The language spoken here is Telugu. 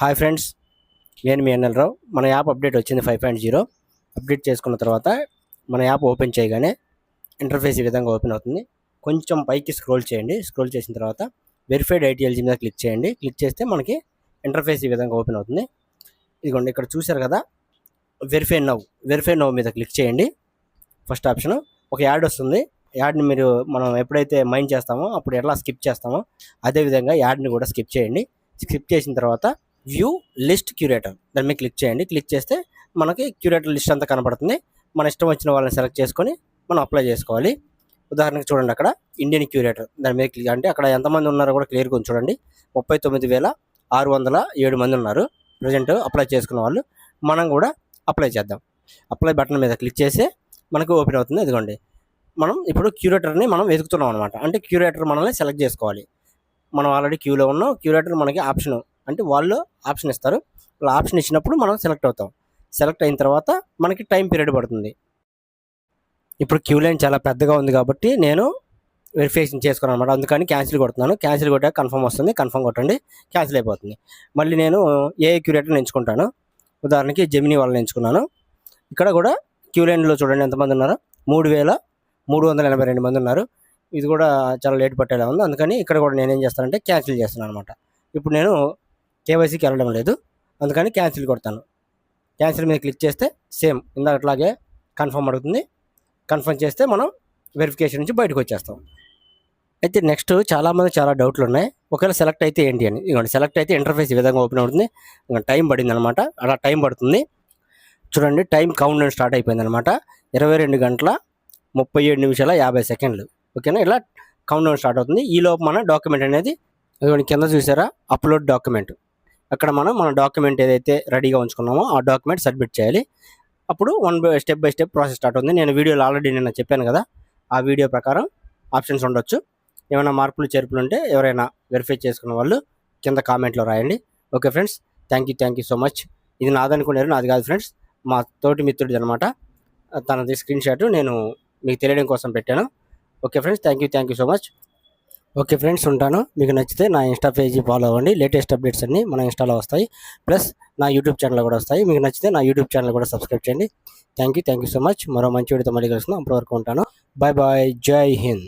హాయ్ ఫ్రెండ్స్, నేను మీ ఎన్ఎల్ రావు. మన యాప్ అప్డేట్ వచ్చింది 5.0. అప్డేట్ చేసుకున్న తర్వాత మన యాప్ ఓపెన్ చేయగానే ఇంటర్ఫేస్ ఈ విధంగా ఓపెన్ అవుతుంది. కొంచెం పైకి స్క్రోల్ చేయండి. స్క్రోల్ చేసిన తర్వాత వెరిఫైడ్ ఐటీఎల్జీ మీద క్లిక్ చేయండి. క్లిక్ చేస్తే మనకి ఇంటర్ఫేస్ ఈ విధంగా ఓపెన్ అవుతుంది. ఇదిగోండి, ఇక్కడ చూశారు కదా, వెరిఫై నౌ మీద క్లిక్ చేయండి. ఫస్ట్ ఆప్షన్ ఒక యాడ్ వస్తుంది. యాడ్ని మనం ఎప్పుడైతే మైండ్ చేస్తామో అప్పుడు ఎలా స్కిప్ చేస్తామో అదేవిధంగా యాడ్ని కూడా స్కిప్ చేయండి. స్కిప్ చేసిన తర్వాత వ్యూ లిస్ట్ క్యూరేటర్ దాని మీద క్లిక్ చేయండి. క్లిక్ చేస్తే మనకి క్యూరేటర్ లిస్ట్ అంతా కనబడుతుంది. మన ఇష్టం వచ్చిన వాళ్ళని సెలెక్ట్ చేసుకొని మనం అప్లై చేసుకోవాలి. ఉదాహరణకు చూడండి, అక్కడ ఇండియన్ క్యూరేటర్ దాని మీద క్లిక్ అంటే అక్కడ ఎంతమంది ఉన్నారో కూడా క్లియర్గా చూడండి. 39,607 మంది ఉన్నారు ప్రజెంట్ అప్లై చేసుకున్న వాళ్ళు. మనం కూడా అప్లై చేద్దాం. అప్లై బటన్ మీద క్లిక్ చేస్తే మనకు ఓపెన్ అవుతుంది. ఇదిగోండి, మనం ఇప్పుడు క్యూరేటర్ని మనం వెతుకుతున్నాం అనమాట. అంటే క్యూరేటర్ మనల్ని సెలెక్ట్ చేసుకోవాలి. మనం ఆల్రెడీ క్యూలో ఉన్నాం. క్యూరేటర్ మనకి ఆప్షన్ అంటే వాళ్ళు ఆప్షన్ ఇస్తారు. వాళ్ళు ఆప్షన్ ఇచ్చినప్పుడు మనం సెలెక్ట్ అవుతాం. సెలెక్ట్ అయిన తర్వాత మనకి టైం పీరియడ్ పడుతుంది. ఇప్పుడు క్యూ లైన్ చాలా పెద్దగా ఉంది కాబట్టి నేను వెరిఫికేషన్ చేసుకున్నాను అనమాట. అందుకని క్యాన్సిల్ కొడుతున్నాను. క్యాన్సిల్ కొట్టాక కన్ఫర్మ్ వస్తుంది. కన్ఫర్మ్ కొట్టండి, క్యాన్సిల్ అయిపోతుంది. మళ్ళీ నేను ఏ క్యూరేటర్ని ఎంచుకుంటాను. ఉదాహరణకి జెమినీ వాళ్ళని ఎంచుకున్నాను. ఇక్కడ కూడా క్యూ లైన్లో చూడండి ఎంతమంది ఉన్నారు. 3,382 మంది ఉన్నారు. ఇది కూడా చాలా లేట్ పట్టేలా ఉంది. అందుకని ఇక్కడ కూడా నేను ఏం చేస్తానంటే క్యాన్సిల్ చేస్తున్నాను అనమాట. ఇప్పుడు నేను కేవైసీకి వెళ్ళడం లేదు, అందుకని క్యాన్సిల్ కొడతాను. క్యాన్సిల్ మీద క్లిక్ చేస్తే సేమ్ ఇందాకట్లాగే కన్ఫర్మ్ అడుగుతుంది. కన్ఫర్మ్ చేస్తే మనం వెరిఫికేషన్ నుంచి బయటకు వచ్చేస్తాం. అయితే నెక్స్ట్ చాలామంది చాలా డౌట్లు ఉన్నాయి. ఒకవేళ సెలెక్ట్ అయితే ఏంటి అని. ఇదిగోండి, సెలెక్ట్ అయితే ఇంటర్ఫేస్ ఈ విధంగా ఓపెన్ అవుతుంది. టైం పడింది అనమాట. అలా టైం పడుతుంది. చూడండి, టైం కౌంట్ డౌన్ స్టార్ట్ అయిపోయింది అనమాట. 22 గంటల 37 నిమిషాల 50 సెకండ్లు. ఓకేనా, ఇలా కౌంట్ డౌన్ స్టార్ట్ అవుతుంది. ఈలోపు మన డాక్యుమెంట్ అనేది ఇదిగోండి కింద చూసారా, అప్లోడ్ డాక్యుమెంట్. అక్కడ మన డాక్యుమెంట్ ఏదైతే రెడీగా ఉంచుకున్నామో ఆ డాక్యుమెంట్ సబ్మిట్ చేయాలి. అప్పుడు step by step process start అవుతుంది. నేను వీడియోలో ఆల్రెడీ నిన్న చెప్పాను కదా, ఆ వీడియో ప్రకారం ఆప్షన్స్ ఉండొచ్చు. ఏమైనా మార్పులు చేర్పులు ఉంటే ఎవరైనా వెరిఫై చేసుకున్న వాళ్ళు కింద కామెంట్లో రాయండి. Okay friends, thank you so much. ఇది నాదనుకున్నారు, నాది కాదు ఫ్రెండ్స్, మా తోటి మిత్రుడిది అనమాట. తనది స్క్రీన్ షాట్ నేను మీకు తెలియడం కోసం పెట్టాను. Okay friends, thank you so much. Okay friends, ఉంటాను. మీకు నచ్చితే నా ఇన్స్టా పేజీ ఫాలో అవ్వండి. లేటెస్ట్ అప్డేట్స్ అన్నీ మన ఇన్స్టాలో వస్తాయి. ప్లస్ నా యూట్యూబ్ ఛానల్ కూడా వస్తాయి. మీకు నచ్చితే నా యూట్యూబ్ ఛానల్ కూడా సబ్స్క్రైబ్ చేయండి. Thank you so much. మరో మంచి వీడియోతో మళ్ళీ కలుస్తున్నాం. అప్పటివరకు ఉంటాను. Bye bye. జై హింద్.